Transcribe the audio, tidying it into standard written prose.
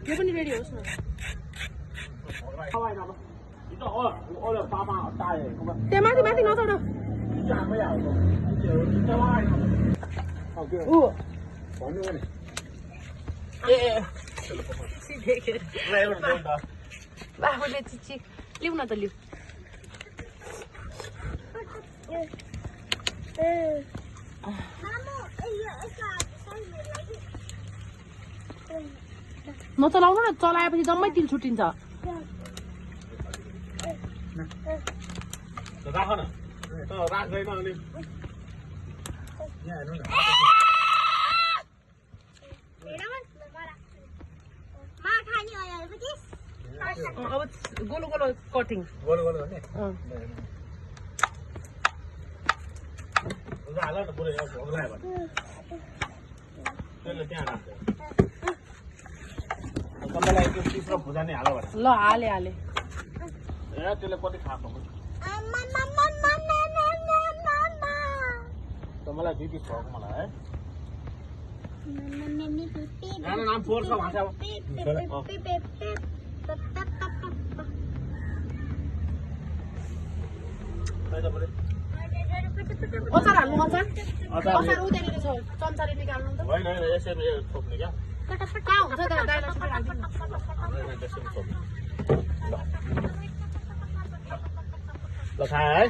यो पनि रेडी होस् न त्यहाँ माथि माथि नचढ बाबुले चिची लिउ न त लिउ नचलाउनु न चलाएपछि जम्मै तिल छुट्टिन्छ राख न राख्दैन अनि अब गोलो गोलो कटिङ गोलो गोलो गर्ने हाल न पुरै भोग लाग्यो भने त्यसले त्यहाँ राख्छ तपाईँलाई त्यो पिस र भुजानी हाल्यो भने ल हाले हाले ए त्यसले कति खाएको मलाई 2 पिस भएको मलाई है नाम फोर्छ भन्छ अचार हाल्नु अचार अचार उतारेर छ चम्चाले निकाल्नु त होइन यसरी छोप्ने क्या कहाँ हुन्छ त दाइलाई सबै हाल्दिनु ल खाए है